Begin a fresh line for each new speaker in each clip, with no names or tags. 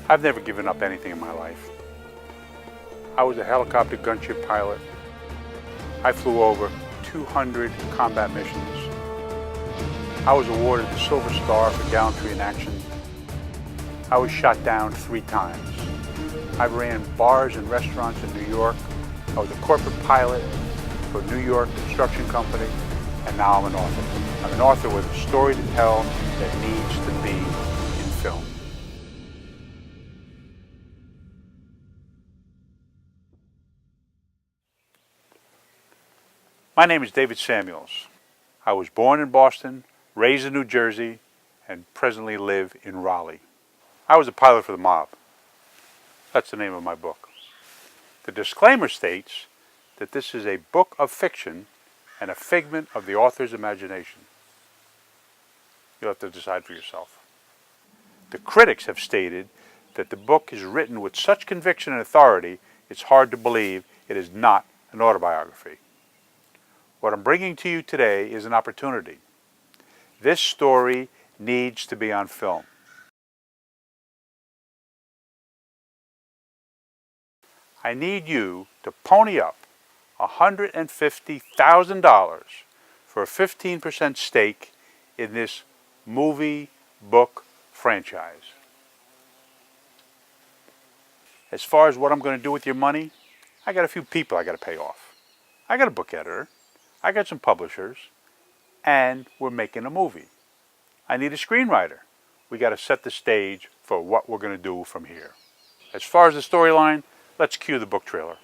I've never given up anything in my life. I was a helicopter gunship pilot. I flew over 200 combat missions. I was awarded the Silver Star for gallantry in action. I was shot down 3 times. I ran bars and restaurants in New York. I was a corporate pilot for a New York construction company, and now I'm an author. I'm an author with a story to tell that needs to be in film. My name is David Samuels. I was born in Boston, raised in New Jersey, and presently live in Raleigh. I was a pilot for the mob. That's the name of my book. The disclaimer states that this is a book of fiction and a figment of the author's imagination. You'll have to decide for yourself. The critics have stated that the book is written with such conviction and authority, it's hard to believe it is not an autobiography. What I'm bringing to you today is an opportunity. This story needs to be on film. I need you to pony up $150,000 for a 15% stake in this movie book franchise. As far as what I'm going to do with your money, I got a few people I got to pay off. I got a book editor, I got some publishers, and we're making a movie. I need a screenwriter. We got to set the stage for what we're going to do from here. As far as the storyline, let's cue the book trailer.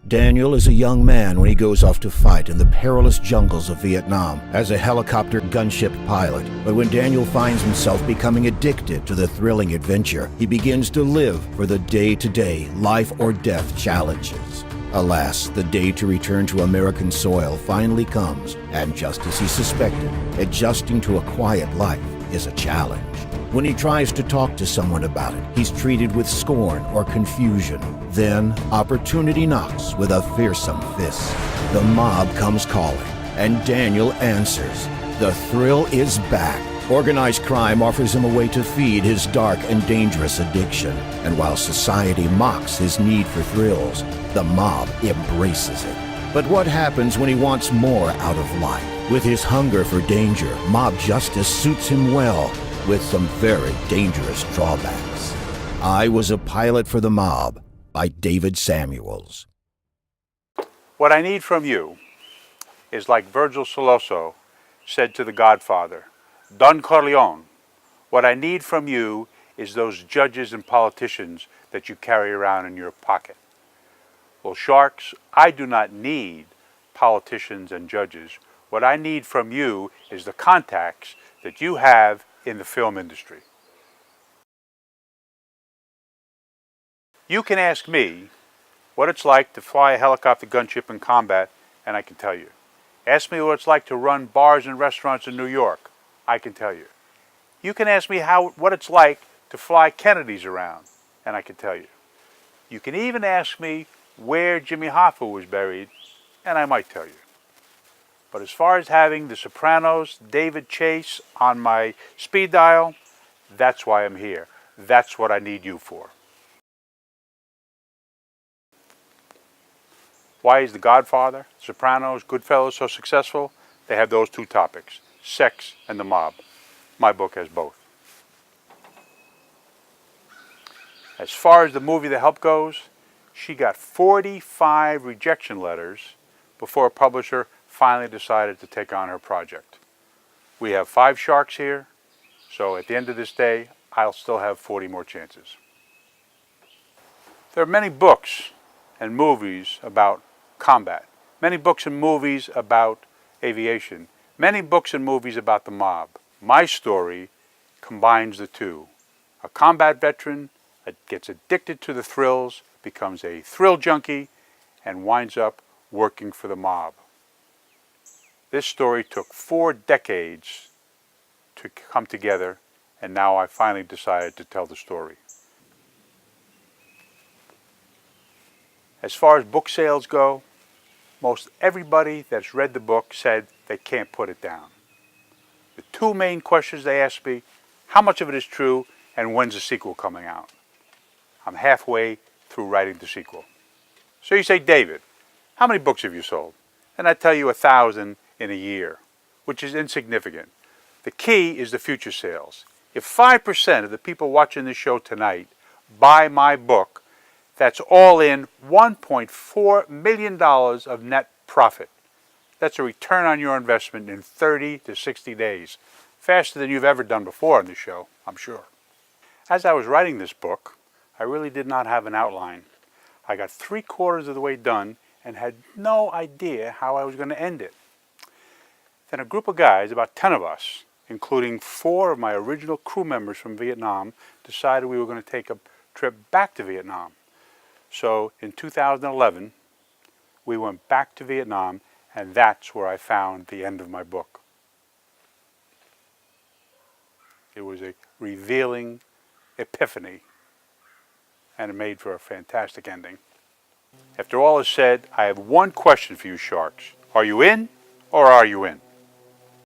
Daniel is a young man when he goes off to fight in the perilous jungles of Vietnam as a helicopter gunship pilot. But when Daniel finds himself becoming addicted to the thrilling adventure, he begins to live for the day-to-day life or death challenges. Alas, the day to return to American soil finally comes, and just as he suspected, adjusting to a quiet life is a challenge. When he tries to talk to someone about it, he's treated with scorn or confusion. Then, opportunity knocks with a fearsome fist. The mob comes calling, and Daniel answers. The thrill is back. Organized crime offers him a way to feed his dark and dangerous addiction. And while society mocks his need for thrills, the mob embraces it. But what happens when he wants more out of life? With his hunger for danger, mob justice suits him well, with some very dangerous drawbacks. I Was a Pilot for the Mob by David Samuels.
What I need from you is like Virgil Soloso said to the Godfather, Don Corleone, what I need from you is those judges and politicians that you carry around in your pocket. Well, Sharks, I do not need politicians and judges. What I need from you is the contacts that you have in the film industry. You can ask me what it's like to fly a helicopter gunship in combat, and I can tell you. Ask me what it's like to run bars and restaurants in New York. I can tell you. You can ask me what it's like to fly Kennedys around, and I can tell you. You can even ask me where Jimmy Hoffa was buried, and I might tell you. But as far as having The Sopranos, David Chase on my speed dial, that's why I'm here. That's what I need you for. Why is The Godfather, Sopranos, Goodfellas so successful? They have those 2 topics, sex and the mob. My book has both. As far as the movie The Help goes, she got 45 rejection letters before a publisher finally decided to take on her project. We have 5 sharks here, so at the end of this day, I'll still have 40 more chances. There are many books and movies about combat, many books and movies about aviation, many books and movies about the mob. My story combines the 2. A combat veteran gets addicted to the thrills, becomes a thrill junkie, and winds up working for the mob. This story took 4 decades to come together, and now I finally decided to tell the story. As far as book sales go, most everybody that's read the book said they can't put it down. The 2 main questions they asked me, how much of it is true And when's the sequel coming out? I'm halfway through writing the sequel. So you say, David, how many books have you sold? And I tell you 1,000 in a year, which is insignificant. The key is the future sales. If 5% of the people watching this show tonight buy my book, that's all in $1.4 million of net profit. That's a return on your investment in 30 to 60 days. Faster than you've ever done before on this show, I'm sure. As I was writing this book, I really did not have an outline. I got 3/4 of the way done and had no idea how I was going to end it. Then a group of guys, about 10 of us, including 4 of my original crew members from Vietnam, decided we were going to take a trip back to Vietnam. So in 2011, we went back to Vietnam, and that's where I found the end of my book. It was a revealing epiphany, and it made for a fantastic ending. After all is said, I have one question for you sharks. Are you in or are you in?